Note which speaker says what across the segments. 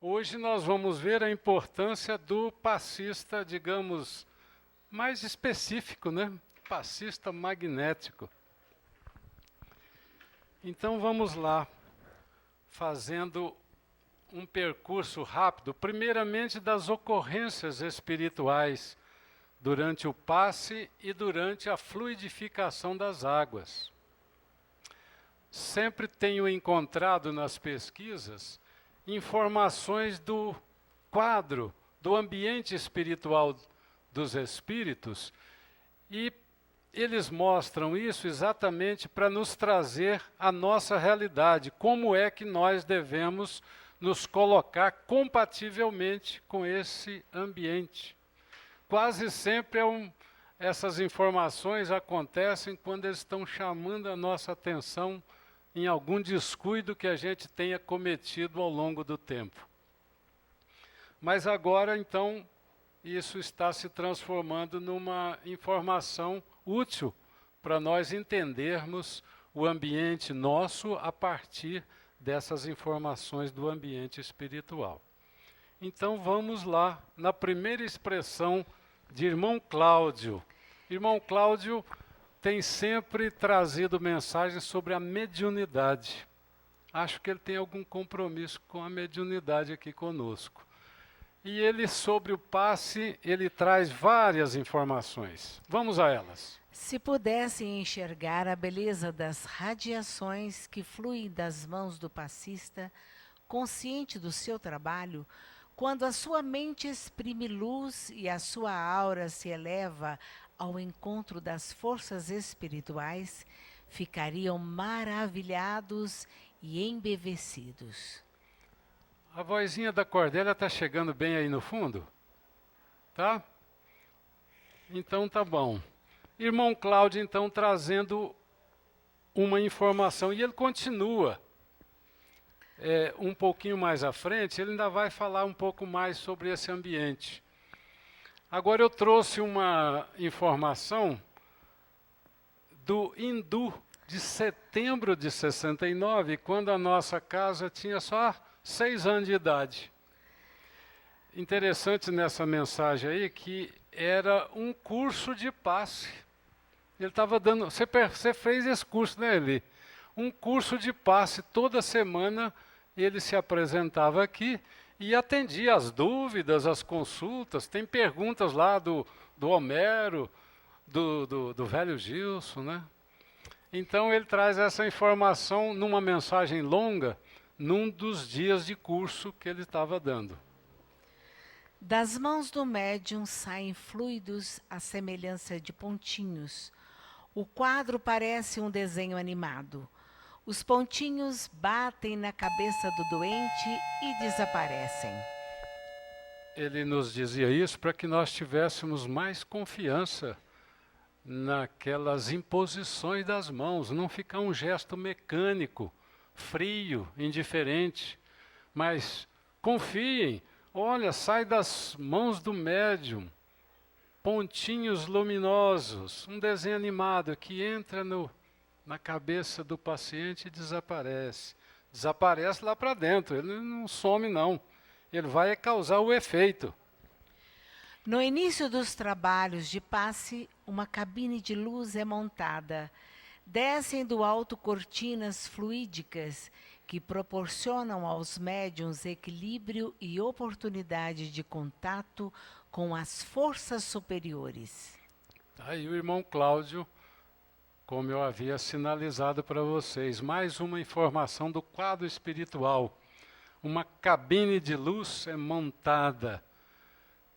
Speaker 1: Hoje nós vamos ver a importância do passista, digamos, mais específico, né? Passista magnético. Então vamos lá, fazendo um percurso rápido, primeiramente das ocorrências espirituais durante o passe e durante a fluidificação das águas. Sempre tenho encontrado nas pesquisas informações do quadro, do ambiente espiritual dos espíritos, e eles mostram isso exatamente para nos trazer a nossa realidade, como é que nós devemos nos colocar compativelmente com esse ambiente. Quase sempre essas informações acontecem quando eles estão chamando a nossa atenção em algum descuido que a gente tenha cometido ao longo do tempo. Mas agora, então, isso está se transformando numa informação útil para nós entendermos o ambiente nosso a partir dessas informações do ambiente espiritual. Então vamos lá na primeira expressão de Irmão Cláudio. Irmão Cláudio tem sempre trazido mensagens sobre a mediunidade. Acho que ele tem algum compromisso com a mediunidade aqui conosco. E ele, sobre o passe, ele traz várias informações. Vamos a elas.
Speaker 2: Se pudessem enxergar a beleza das radiações que fluem das mãos do passista, consciente do seu trabalho, quando a sua mente exprime luz e a sua aura se eleva ao encontro das forças espirituais, ficariam maravilhados e embevecidos.
Speaker 1: A vozinha da Cordélia está chegando bem aí no fundo? Tá? Então tá bom. Irmão Cláudio, então, trazendo uma informação, e ele continua. Um pouquinho mais à frente, ele ainda vai falar um pouco mais sobre esse ambiente. Agora eu trouxe uma informação do Hindu de setembro de 69, quando a nossa casa tinha só 6 anos de idade. Interessante nessa mensagem aí que era um curso de passe. Ele estava dando... Você fez esse curso, né, Eli? Um curso de passe. Toda semana ele se apresentava aqui e atendia as dúvidas, as consultas. Tem perguntas lá do Homero, do velho Gilson, né? Então ele traz essa informação numa mensagem longa, num dos dias de curso que ele estava dando.
Speaker 2: Das mãos do médium saem fluidos à semelhança de pontinhos. O quadro parece um desenho animado. Os pontinhos batem na cabeça do doente e desaparecem.
Speaker 1: Ele nos dizia isso para que nós tivéssemos mais confiança naquelas imposições das mãos, não ficar um gesto mecânico, frio, indiferente. Mas confiem, olha, sai das mãos do médium, pontinhos luminosos, um desenho animado que entra na cabeça do paciente e desaparece. Desaparece lá para dentro, ele não some não, ele vai causar o efeito.
Speaker 2: No início dos trabalhos de passe, uma cabine de luz é montada. Descem do alto cortinas fluídicas que proporcionam aos médiuns equilíbrio e oportunidade de contato com as forças superiores.
Speaker 1: Aí o irmão Cláudio, como eu havia sinalizado para vocês, mais uma informação do quadro espiritual. Uma cabine de luz é montada,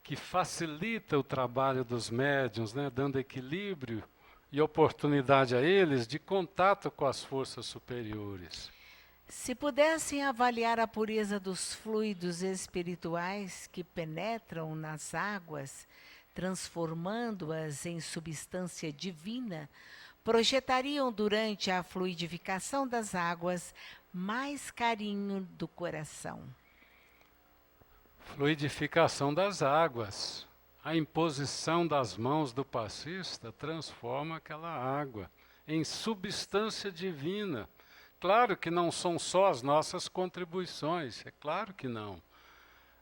Speaker 1: que facilita o trabalho dos médiuns, né, dando equilíbrio e oportunidade a eles de contato com as forças superiores.
Speaker 2: Se pudessem avaliar a pureza dos fluidos espirituais que penetram nas águas, transformando-as em substância divina, projetariam durante a fluidificação das águas mais carinho do coração.
Speaker 1: Fluidificação das águas. A imposição das mãos do passista transforma aquela água em substância divina. Claro que não são só as nossas contribuições, é claro que não.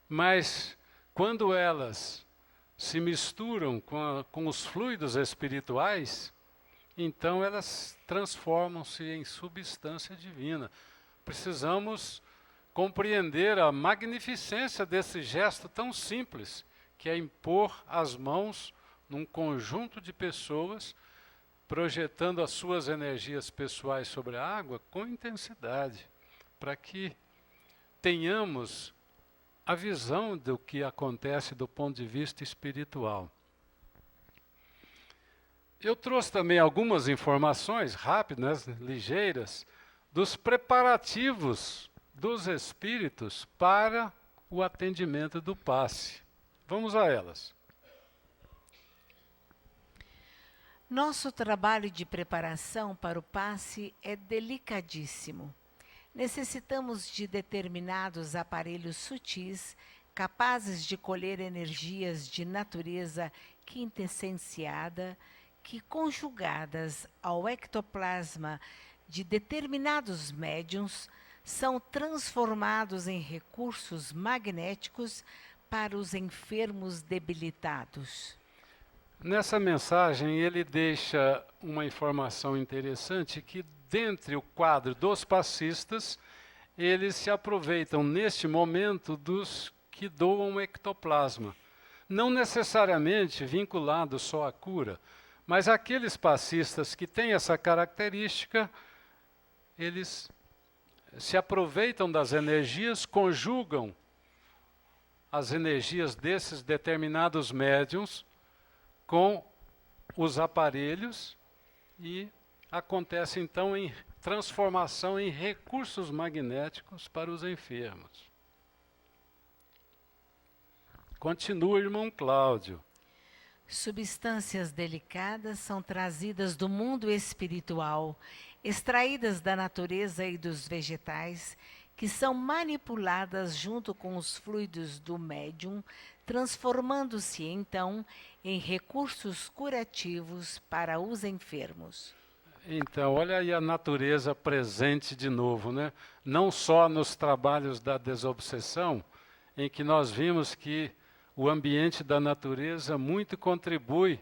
Speaker 1: mas quando elas se misturam com os fluidos espirituais, então elas transformam-se em substância divina. Precisamos compreender a magnificência desse gesto tão simples, que é impor as mãos num conjunto de pessoas, projetando as suas energias pessoais sobre a água com intensidade, para que tenhamos a visão do que acontece do ponto de vista espiritual. Eu trouxe também algumas informações rápidas, ligeiras, dos preparativos dos espíritos para o atendimento do passe. Vamos a elas.
Speaker 2: Nosso trabalho de preparação para o passe é delicadíssimo. Necessitamos de determinados aparelhos sutis, capazes de colher energias de natureza quintessenciada, que, conjugadas ao ectoplasma de determinados médiuns, são transformados em recursos magnéticos para os enfermos debilitados.
Speaker 1: Nessa mensagem, ele deixa uma informação interessante que, dentre o quadro dos passistas, eles se aproveitam neste momento dos que doam ectoplasma. Não necessariamente vinculado só à cura, mas aqueles passistas que têm essa característica, eles se aproveitam das energias, conjugam as energias desses determinados médiuns com os aparelhos e acontece então em transformação em recursos magnéticos para os enfermos. Continua, irmão Cláudio.
Speaker 2: Substâncias delicadas são trazidas do mundo espiritual, extraídas da natureza e dos vegetais, que são manipuladas junto com os fluidos do médium, transformando-se então em recursos curativos para os enfermos.
Speaker 1: Então, olha aí a natureza presente de novo, né? Não só nos trabalhos da desobsessão, em que nós vimos que o ambiente da natureza muito contribui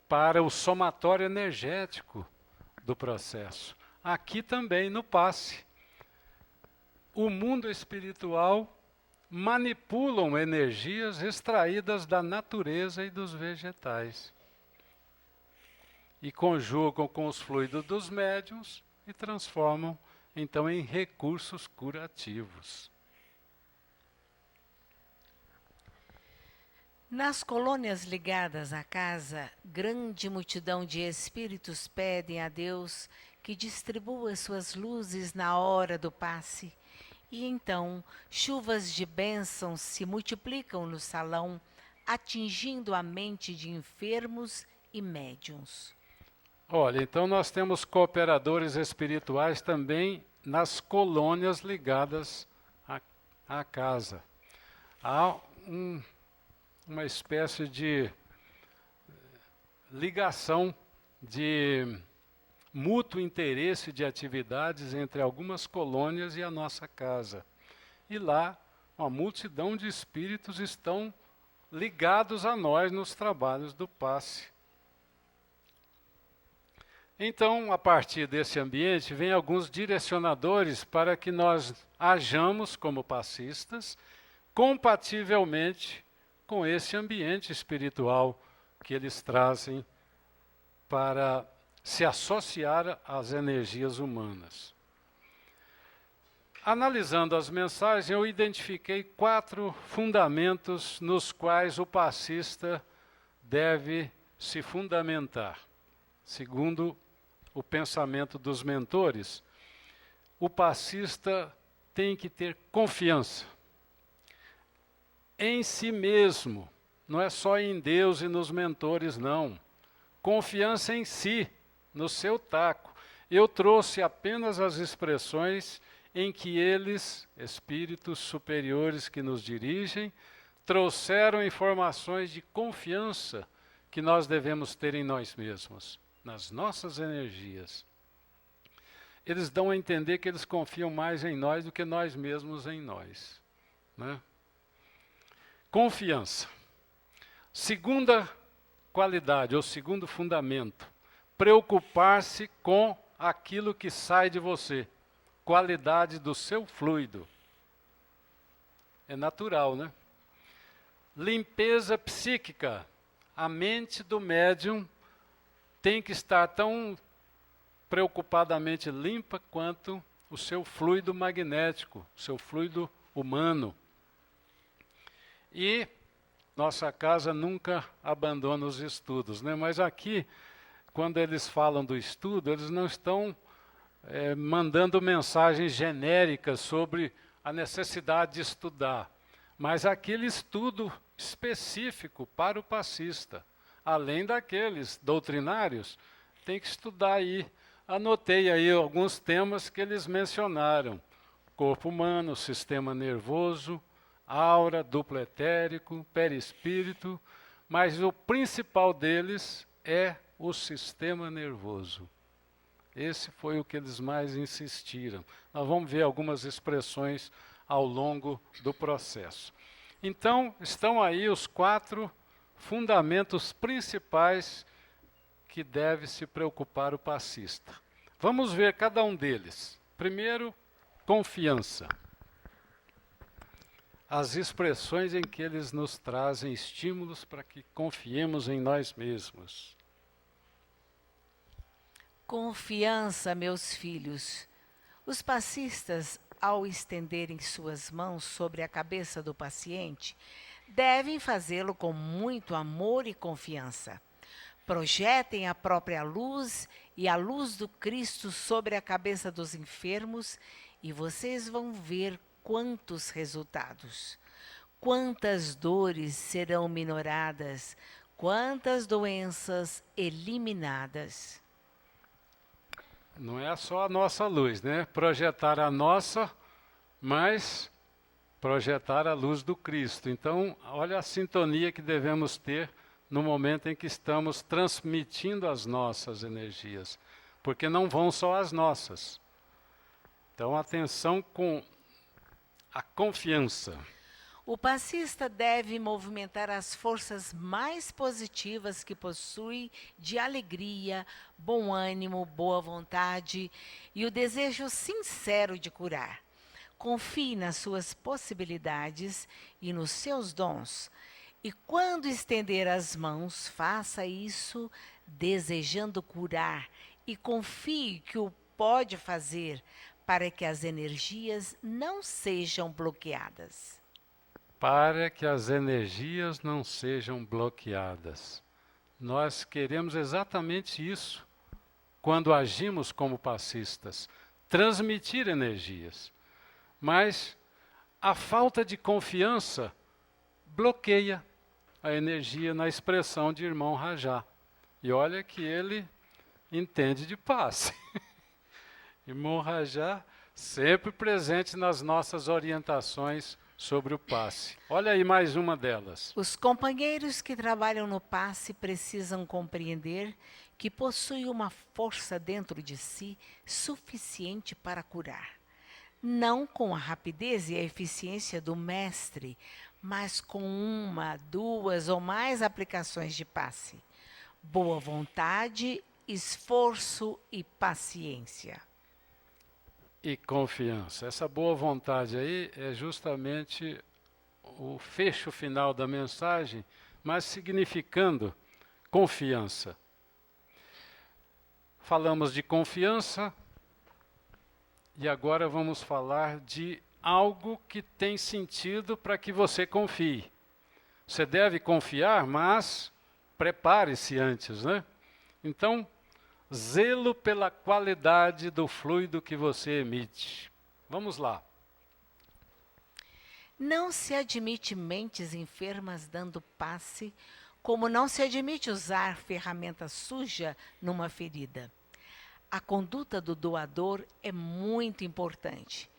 Speaker 1: para o somatório energético do processo. Aqui também no passe. O mundo espiritual manipulam energias extraídas da natureza e dos vegetais. E conjugam com os fluidos dos médiuns e transformam, então, em recursos curativos.
Speaker 2: Nas colônias ligadas à casa, grande multidão de espíritos pedem a Deus que distribua suas luzes na hora do passe, e então chuvas de bênçãos se multiplicam no salão, atingindo a mente de enfermos e médiuns.
Speaker 1: Olha, então nós temos cooperadores espirituais também nas colônias ligadas à casa. Há uma espécie de ligação de mútuo interesse de atividades entre algumas colônias e a nossa casa. E lá, uma multidão de espíritos estão ligados a nós nos trabalhos do passe. Então, a partir desse ambiente, vem alguns direcionadores para que nós hajamos como passistas compativelmente com esse ambiente espiritual que eles trazem para se associar às energias humanas. Analisando as mensagens, eu identifiquei 4 fundamentos nos quais o passista deve se fundamentar. Segundo o pensamento dos mentores, o passista tem que ter confiança em si mesmo, não é só em Deus e nos mentores, não. Confiança em si, no seu taco. Eu trouxe apenas as expressões em que eles, espíritos superiores que nos dirigem, trouxeram informações de confiança que nós devemos ter em nós mesmos, nas nossas energias. Eles dão a entender que eles confiam mais em nós do que nós mesmos em nós, né? Confiança. Segunda qualidade, ou segundo fundamento, preocupar-se com aquilo que sai de você. Qualidade do seu fluido. É natural, né? Limpeza psíquica. A mente do médium tem que estar tão preocupadamente limpa quanto o seu fluido magnético, o seu fluido humano. E nossa casa nunca abandona os estudos, né? Mas aqui, quando eles falam do estudo, eles não estão mandando mensagens genéricas sobre a necessidade de estudar, mas aquele estudo específico para o passista, além daqueles doutrinários, tem que estudar aí. Anotei aí alguns temas que eles mencionaram: corpo humano, sistema nervoso, aura, duplo etérico, perispírito, mas o principal deles é o sistema nervoso. Esse foi o que eles mais insistiram. Nós vamos ver algumas expressões ao longo do processo. Então, estão aí os 4 fundamentos principais que deve se preocupar o passista. Vamos ver cada um deles. Primeiro, confiança. As expressões em que eles nos trazem estímulos para que confiemos em nós mesmos.
Speaker 2: Confiança, meus filhos. Os passistas, ao estenderem suas mãos sobre a cabeça do paciente, devem fazê-lo com muito amor e confiança. Projetem a própria luz e a luz do Cristo sobre a cabeça dos enfermos e vocês vão ver quantos resultados. Quantas dores serão minoradas, quantas doenças eliminadas.
Speaker 1: Não é só a nossa luz, né? Projetar a nossa, mas projetar a luz do Cristo. Então, olha a sintonia que devemos ter no momento em que estamos transmitindo as nossas energias, porque não vão só as nossas. Então, atenção com a confiança.
Speaker 2: O passista deve movimentar as forças mais positivas que possui de alegria, bom ânimo, boa vontade e o desejo sincero de curar. Confie nas suas possibilidades e nos seus dons. E quando estender as mãos, faça isso desejando curar e confie que o pode fazer para que as energias não sejam bloqueadas.
Speaker 1: Para que as energias não sejam bloqueadas. Nós queremos exatamente isso quando agimos como passistas, transmitir energias. Mas a falta de confiança bloqueia a energia na expressão de irmão Rajá. E olha que ele entende de passe. Irmão Rajá sempre presente nas nossas orientações sobre o passe. Olha aí mais uma delas.
Speaker 2: Os companheiros que trabalham no passe precisam compreender que possuem uma força dentro de si suficiente para curar. Não com a rapidez e a eficiência do mestre, mas com 1, 2 ou mais aplicações de passe. Boa vontade, esforço e paciência.
Speaker 1: E confiança. Essa boa vontade aí é justamente o fecho final da mensagem, mas significando confiança. Falamos de confiança e agora vamos falar de algo que tem sentido para que você confie. Você deve confiar, mas prepare-se antes, né? Então, zelo pela qualidade do fluido que você emite. Vamos lá.
Speaker 2: Não se admite mentes enfermas dando passe, como não se admite usar ferramenta suja numa ferida. A conduta do doador é muito importante.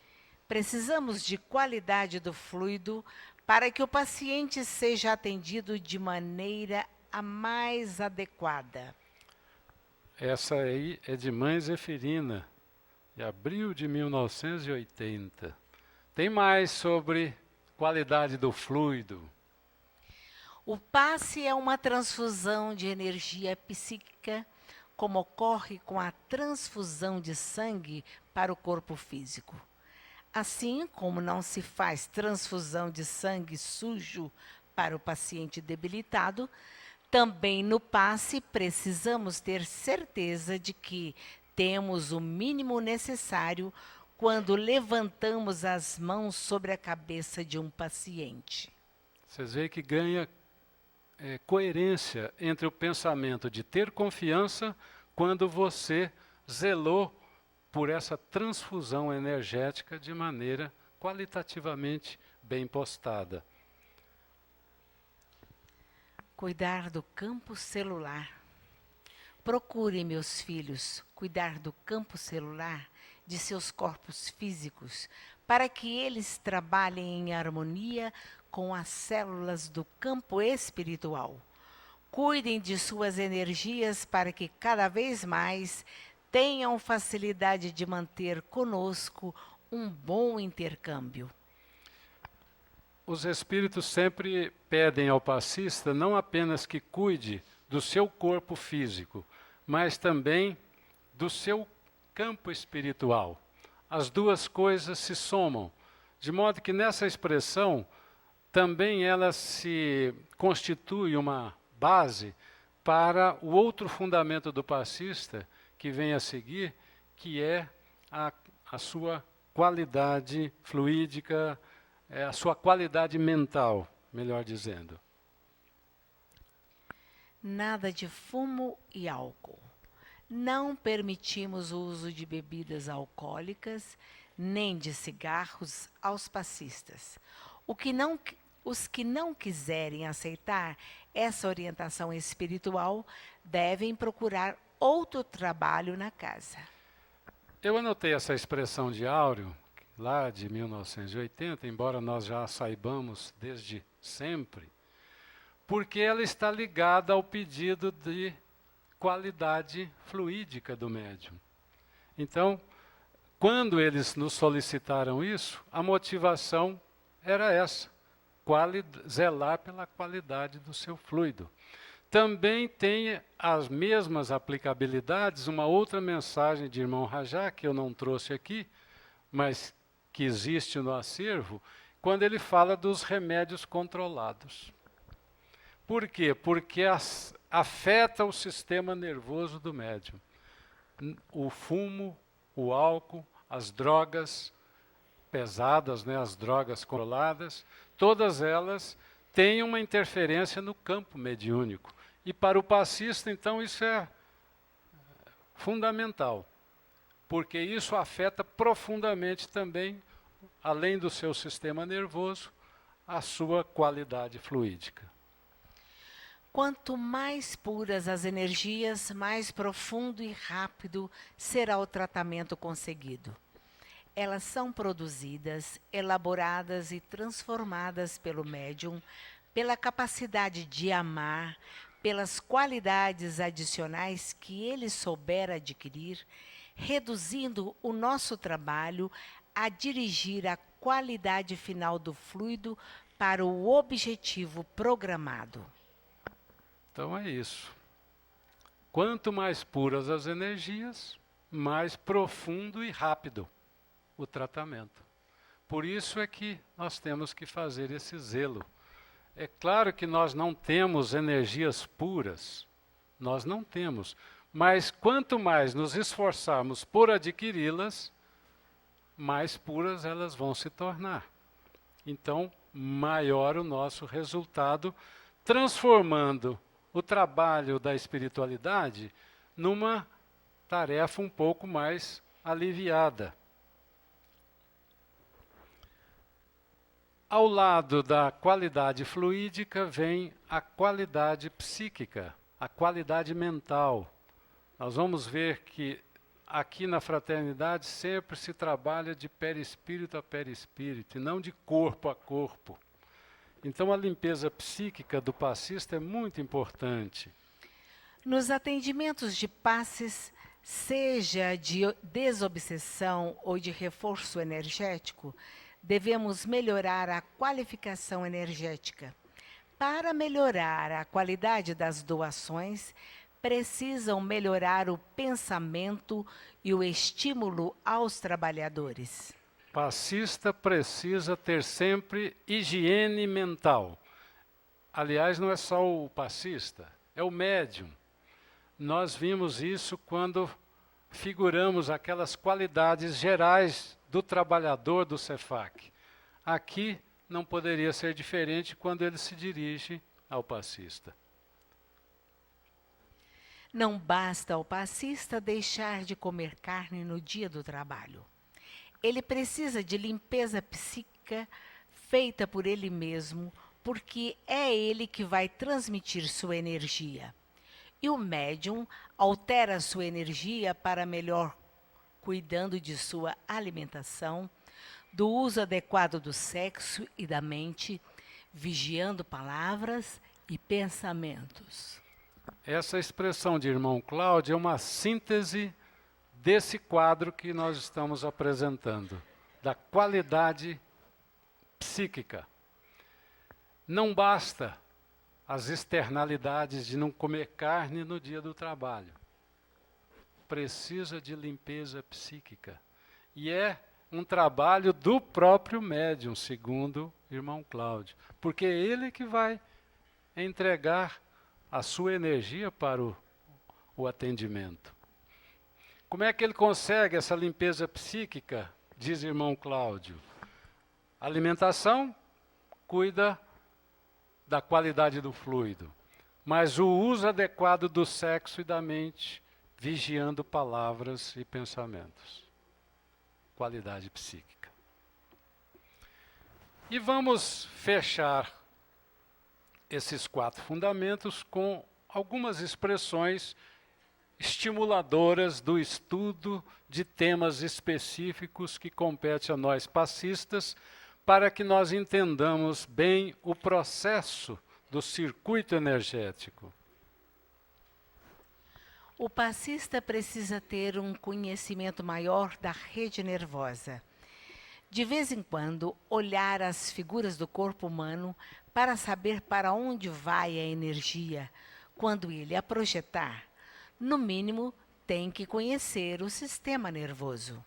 Speaker 2: Precisamos de qualidade do fluido para que o paciente seja atendido de maneira a mais adequada.
Speaker 1: Essa aí é de Mãe Zeferina, de abril de 1980. Tem mais sobre qualidade do fluido.
Speaker 2: O passe é uma transfusão de energia psíquica, como ocorre com a transfusão de sangue para o corpo físico. Assim como não se faz transfusão de sangue sujo para o paciente debilitado, também no passe precisamos ter certeza de que temos o mínimo necessário quando levantamos as mãos sobre a cabeça de um paciente.
Speaker 1: Vocês veem que ganha coerência entre o pensamento de ter confiança quando você zelou por essa transfusão energética de maneira qualitativamente bem postada.
Speaker 2: Cuidar do campo celular. Procurem, meus filhos, cuidar do campo celular de seus corpos físicos, para que eles trabalhem em harmonia com as células do campo espiritual. Cuidem de suas energias para que cada vez mais tenham facilidade de manter conosco um bom intercâmbio.
Speaker 1: Os espíritos sempre pedem ao passista não apenas que cuide do seu corpo físico, mas também do seu campo espiritual. As duas coisas se somam, de modo que nessa expressão também ela se constitui uma base para o outro fundamento do passista que vem a seguir, que é a sua qualidade fluídica, a sua qualidade mental, melhor dizendo.
Speaker 2: Nada de fumo e álcool. Não permitimos o uso de bebidas alcoólicas, nem de cigarros aos passistas. Os que não quiserem aceitar essa orientação espiritual devem procurar outro trabalho na casa.
Speaker 1: Eu anotei essa expressão de Áureo, lá de 1980, embora nós já a saibamos desde sempre, porque ela está ligada ao pedido de qualidade fluídica do médium. Então, quando eles nos solicitaram isso, a motivação era essa, zelar pela qualidade do seu fluido. Também tem as mesmas aplicabilidades, uma outra mensagem de Irmão Rajá, que eu não trouxe aqui, mas que existe no acervo, quando ele fala dos remédios controlados. Por quê? Porque afeta o sistema nervoso do médium. O fumo, o álcool, as drogas pesadas, né, as drogas controladas, todas elas têm uma interferência no campo mediúnico. E para o passista, então, isso é fundamental, porque isso afeta profundamente também, além do seu sistema nervoso, a sua qualidade fluídica.
Speaker 2: Quanto mais puras as energias, mais profundo e rápido será o tratamento conseguido. Elas são produzidas, elaboradas e transformadas pelo médium, pela capacidade de amar, pelas qualidades adicionais que ele souber adquirir, reduzindo o nosso trabalho a dirigir a qualidade final do fluido para o objetivo programado.
Speaker 1: Então é isso. Quanto mais puras as energias, mais profundo e rápido o tratamento. Por isso é que nós temos que fazer esse zelo. É claro que nós não temos energias puras, nós não temos, mas quanto mais nos esforçarmos por adquiri-las, mais puras elas vão se tornar. Então, maior o nosso resultado, transformando o trabalho da espiritualidade numa tarefa um pouco mais aliviada. Ao lado da qualidade fluídica vem a qualidade psíquica, a qualidade mental. Nós vamos ver que aqui na fraternidade sempre se trabalha de perispírito a perispírito, e não de corpo a corpo. Então a limpeza psíquica do passista é muito importante.
Speaker 2: Nos atendimentos de passes, seja de desobsessão ou de reforço energético, devemos melhorar a qualificação energética. para melhorar a qualidade das doações, precisam melhorar o pensamento e o estímulo aos trabalhadores.
Speaker 1: Passista precisa ter sempre higiene mental. Aliás, não é só o passista, é o médium. Nós vimos isso quando figuramos aquelas qualidades gerais do trabalhador do Cefac. Aqui não poderia ser diferente quando ele se dirige ao passista.
Speaker 2: Não basta ao passista deixar de comer carne no dia do trabalho. Ele precisa de limpeza psíquica feita por ele mesmo, porque é ele que vai transmitir sua energia. E o médium altera sua energia para melhor cuidando de sua alimentação, do uso adequado do sexo e da mente, vigiando palavras e pensamentos.
Speaker 1: Essa expressão de irmão Cláudio é uma síntese desse quadro que nós estamos apresentando, da qualidade psíquica. Não basta as externalidades de não comer carne no dia do trabalho. Precisa de limpeza psíquica. E é um trabalho do próprio médium, segundo o irmão Cláudio, porque é ele que vai entregar a sua energia para o atendimento. Como é que ele consegue essa limpeza psíquica, diz o irmão Cláudio? Alimentação, cuida da qualidade do fluido, mas o uso adequado do sexo e da mente, vigiando palavras e pensamentos. Qualidade psíquica. E vamos fechar esses 4 fundamentos com algumas expressões estimuladoras do estudo de temas específicos que compete a nós passistas, para que nós entendamos bem o processo do circuito energético.
Speaker 2: O passista precisa ter um conhecimento maior da rede nervosa. De vez em quando, olhar as figuras do corpo humano para saber para onde vai a energia. Quando ele a projetar, no mínimo, tem que conhecer o sistema nervoso.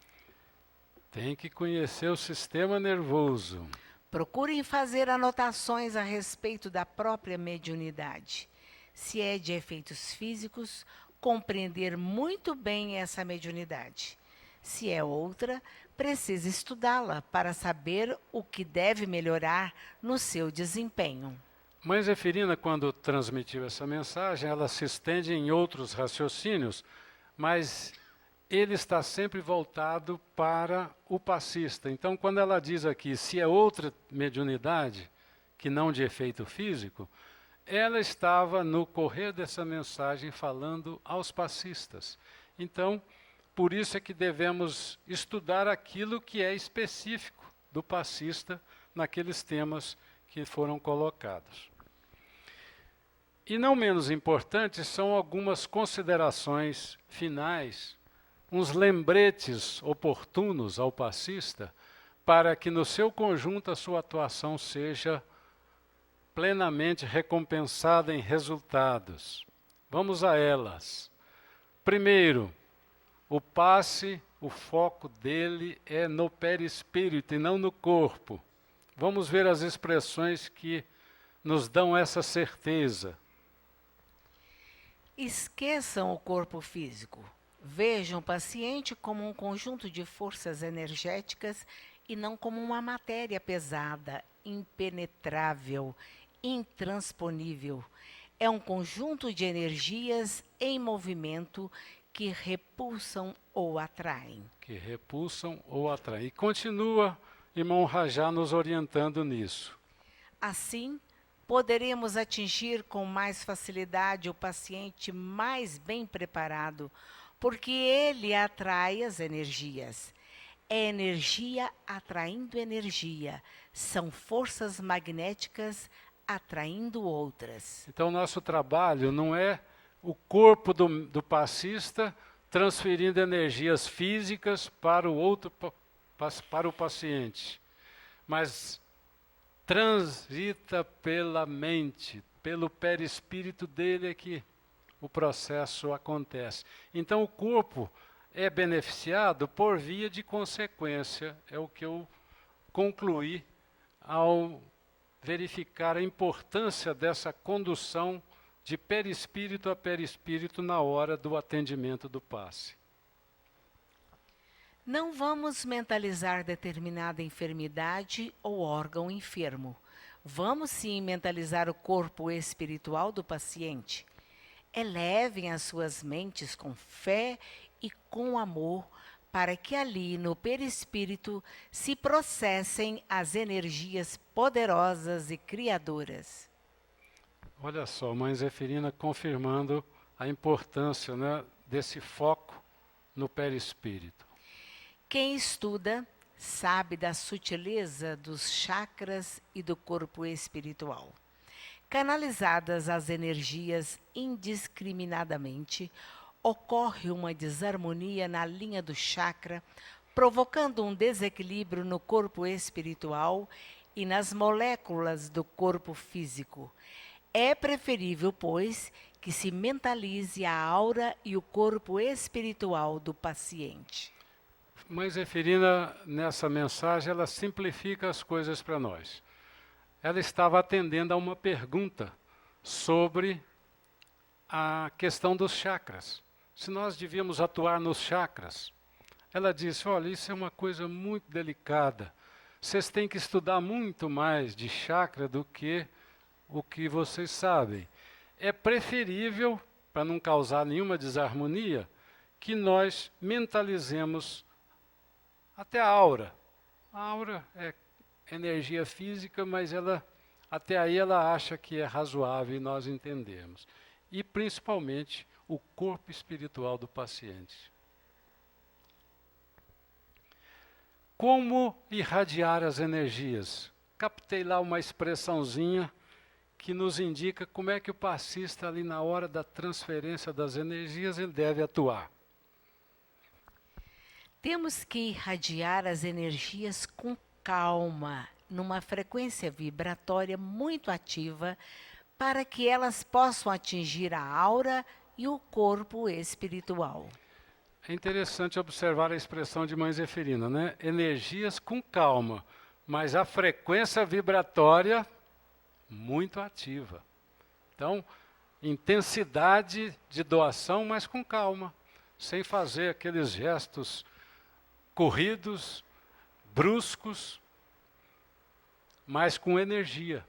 Speaker 1: Tem que conhecer o sistema nervoso.
Speaker 2: Procurem fazer anotações a respeito da própria mediunidade. Se é de efeitos físicos, compreender muito bem essa mediunidade. Se é outra, precisa estudá-la para saber o que deve melhorar no seu desempenho.
Speaker 1: Mãe Zeferina, quando transmitiu essa mensagem, ela se estende em outros raciocínios, mas ele está sempre voltado para o passista. Então, quando ela diz aqui, se é outra mediunidade, que não de efeito físico, ela estava no correr dessa mensagem falando aos passistas. Então, por isso é que devemos estudar aquilo que é específico do passista naqueles temas que foram colocados. E não menos importantes são algumas considerações finais, uns lembretes oportunos ao passista, para que no seu conjunto a sua atuação seja plenamente recompensada em resultados. Vamos a elas. Primeiro, o passe, o foco dele é no perispírito e não no corpo. Vamos ver as expressões que nos dão essa certeza.
Speaker 2: Esqueçam o corpo físico. Vejam o paciente como um conjunto de forças energéticas e não como uma matéria pesada, impenetrável, intransponível. É um conjunto de energias em movimento que repulsam ou atraem.
Speaker 1: Que repulsam ou atraem. E continua, irmão Rajá, nos orientando nisso.
Speaker 2: Assim, poderemos atingir com mais facilidade o paciente mais bem preparado, porque ele atrai as energias. É energia atraindo energia. São forças magnéticas atraindo outras.
Speaker 1: Então, nosso trabalho não é o corpo do passista transferindo energias físicas para o outro, para o paciente, mas transita pela mente, pelo perispírito dele é que o processo acontece. Então o corpo é beneficiado por via de consequência, é o que eu concluí ao verificar a importância dessa condução de perispírito a perispírito na hora do atendimento do passe.
Speaker 2: Não vamos mentalizar determinada enfermidade ou órgão enfermo. Vamos sim mentalizar o corpo espiritual do paciente. Elevem as suas mentes com fé e com amor, para que ali no perispírito se processem as energias poderosas e criadoras.
Speaker 1: Olha só, Mãe Zeferina confirmando a importância, né, desse foco no perispírito.
Speaker 2: Quem estuda sabe da sutileza dos chakras e do corpo espiritual. Canalizadas as energias indiscriminadamente, ocorre uma desarmonia na linha do chakra, provocando um desequilíbrio no corpo espiritual e nas moléculas do corpo físico. É preferível, pois, que se mentalize a aura e o corpo espiritual do paciente.
Speaker 1: Mãe Zeferina, nessa mensagem, ela simplifica as coisas para nós. Ela estava atendendo a uma pergunta sobre a questão dos chakras. Se nós devíamos atuar nos chakras. Ela disse, olha, isso é uma coisa muito delicada. Vocês têm que estudar muito mais de chakra do que o que vocês sabem. É preferível, para não causar nenhuma desarmonia, que nós mentalizemos até a aura. A aura é energia física, mas ela, até aí ela acha que é razoável e nós entendemos. E principalmente o corpo espiritual do paciente. Como irradiar as energias? Captei lá uma expressãozinha que nos indica como é que o passista ali na hora da transferência das energias ele deve atuar.
Speaker 2: Temos que irradiar as energias com calma, numa frequência vibratória muito ativa, para que elas possam atingir a aura e o corpo espiritual.
Speaker 1: É interessante observar a expressão de Mãe Zeferina, né? Energias com calma, mas a frequência vibratória muito ativa. Então, intensidade de doação, mas com calma, sem fazer aqueles gestos corridos, bruscos, mas com energia.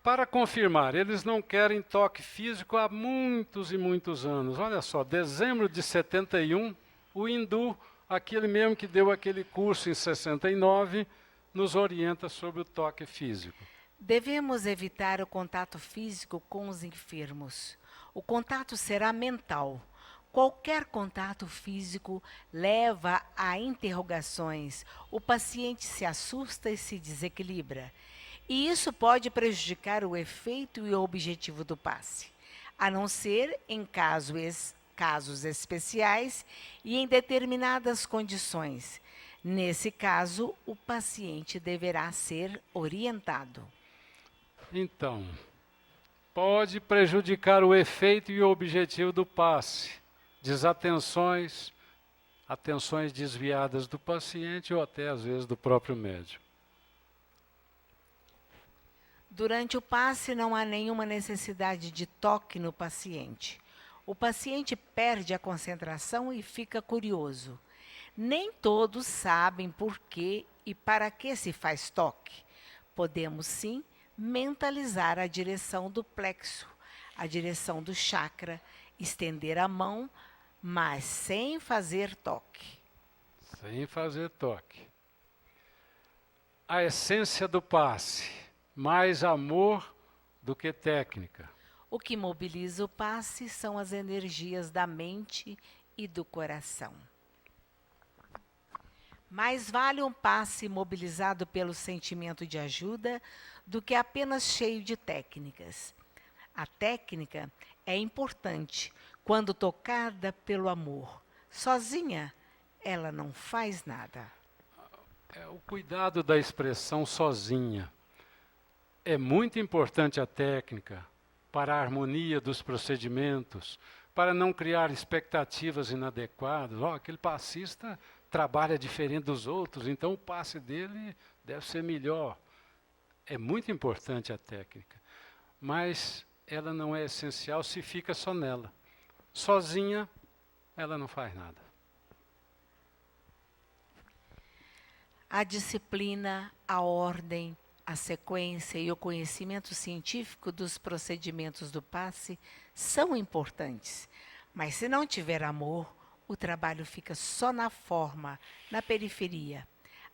Speaker 1: Para confirmar, eles não querem toque físico há muitos e muitos anos. Olha só, dezembro de 71, o hindu, aquele mesmo que deu aquele curso em 69, nos orienta sobre o toque físico.
Speaker 2: Devemos evitar o contato físico com os enfermos. O contato será mental. Qualquer contato físico leva a interrogações. O paciente se assusta e se desequilibra. E isso pode prejudicar o efeito e o objetivo do passe, a não ser em casos especiais e em determinadas condições. Nesse caso, o paciente deverá ser orientado.
Speaker 1: Então, pode prejudicar o efeito e o objetivo do passe. Desatenções, atenções desviadas do paciente ou até às vezes do próprio médico.
Speaker 2: Durante o passe não há nenhuma necessidade de toque no paciente. O paciente perde a concentração e fica curioso. Nem todos sabem por que e para que se faz toque. Podemos sim mentalizar a direção do plexo, a direção do chakra, estender a mão, mas sem fazer toque.
Speaker 1: Sem fazer toque. A essência do passe, mais amor do que técnica.
Speaker 2: O que mobiliza o passe são as energias da mente e do coração. Mais vale um passe mobilizado pelo sentimento de ajuda do que apenas cheio de técnicas. A técnica é importante quando tocada pelo amor. Sozinha, ela não faz nada.
Speaker 1: O cuidado da expressão sozinha. É muito importante a técnica para a harmonia dos procedimentos, para não criar expectativas inadequadas. Aquele passista trabalha diferente dos outros, então o passe dele deve ser melhor. É muito importante a técnica, mas ela não é essencial se fica só nela. Sozinha, ela não faz nada.
Speaker 2: A disciplina, a ordem, a sequência e o conhecimento científico dos procedimentos do passe são importantes, mas se não tiver amor, o trabalho fica só na forma, na periferia.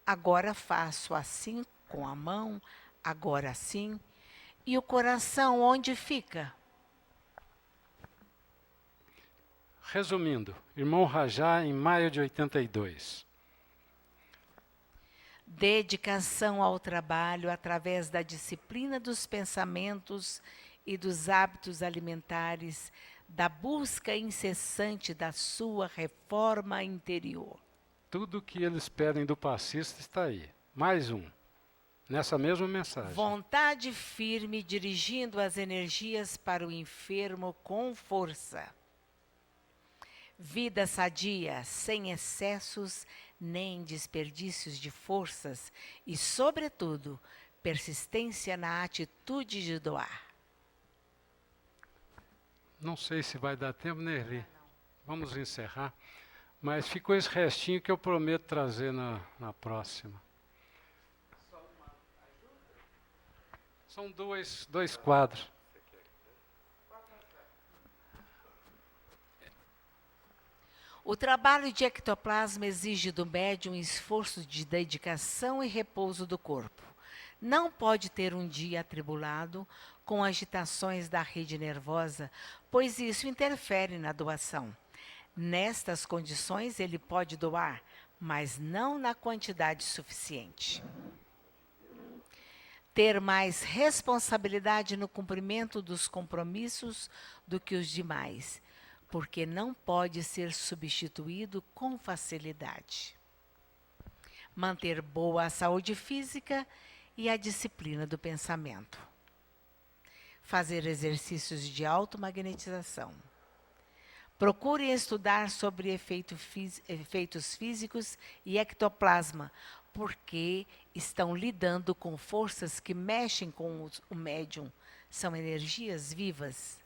Speaker 2: Agora faço assim com a mão, agora assim. E o coração onde fica?
Speaker 1: Resumindo, irmão Rajá, em maio de 82.
Speaker 2: Dedicação ao trabalho através da disciplina dos pensamentos e dos hábitos alimentares, da busca incessante da sua reforma interior.
Speaker 1: Tudo que eles pedem do passista está aí. Mais um, nessa mesma mensagem.
Speaker 2: Vontade firme dirigindo as energias para o enfermo com força. Vida sadia, sem excessos nem desperdícios de forças e, sobretudo, persistência na atitude de doar.
Speaker 1: Não sei se vai dar tempo, Nerli. Vamos encerrar. Mas ficou esse restinho que eu prometo trazer na próxima. São dois quadros.
Speaker 2: O trabalho de ectoplasma exige do médium esforço de dedicação e repouso do corpo. Não pode ter um dia atribulado com agitações da rede nervosa, pois isso interfere na doação. Nestas condições, ele pode doar, mas não na quantidade suficiente. Ter mais responsabilidade no cumprimento dos compromissos do que os demais, porque não pode ser substituído com facilidade. Manter boa a saúde física e a disciplina do pensamento. Fazer exercícios de automagnetização. Procure estudar sobre efeitos físicos e ectoplasma, porque estão lidando com forças que mexem com o médium. São energias vivas.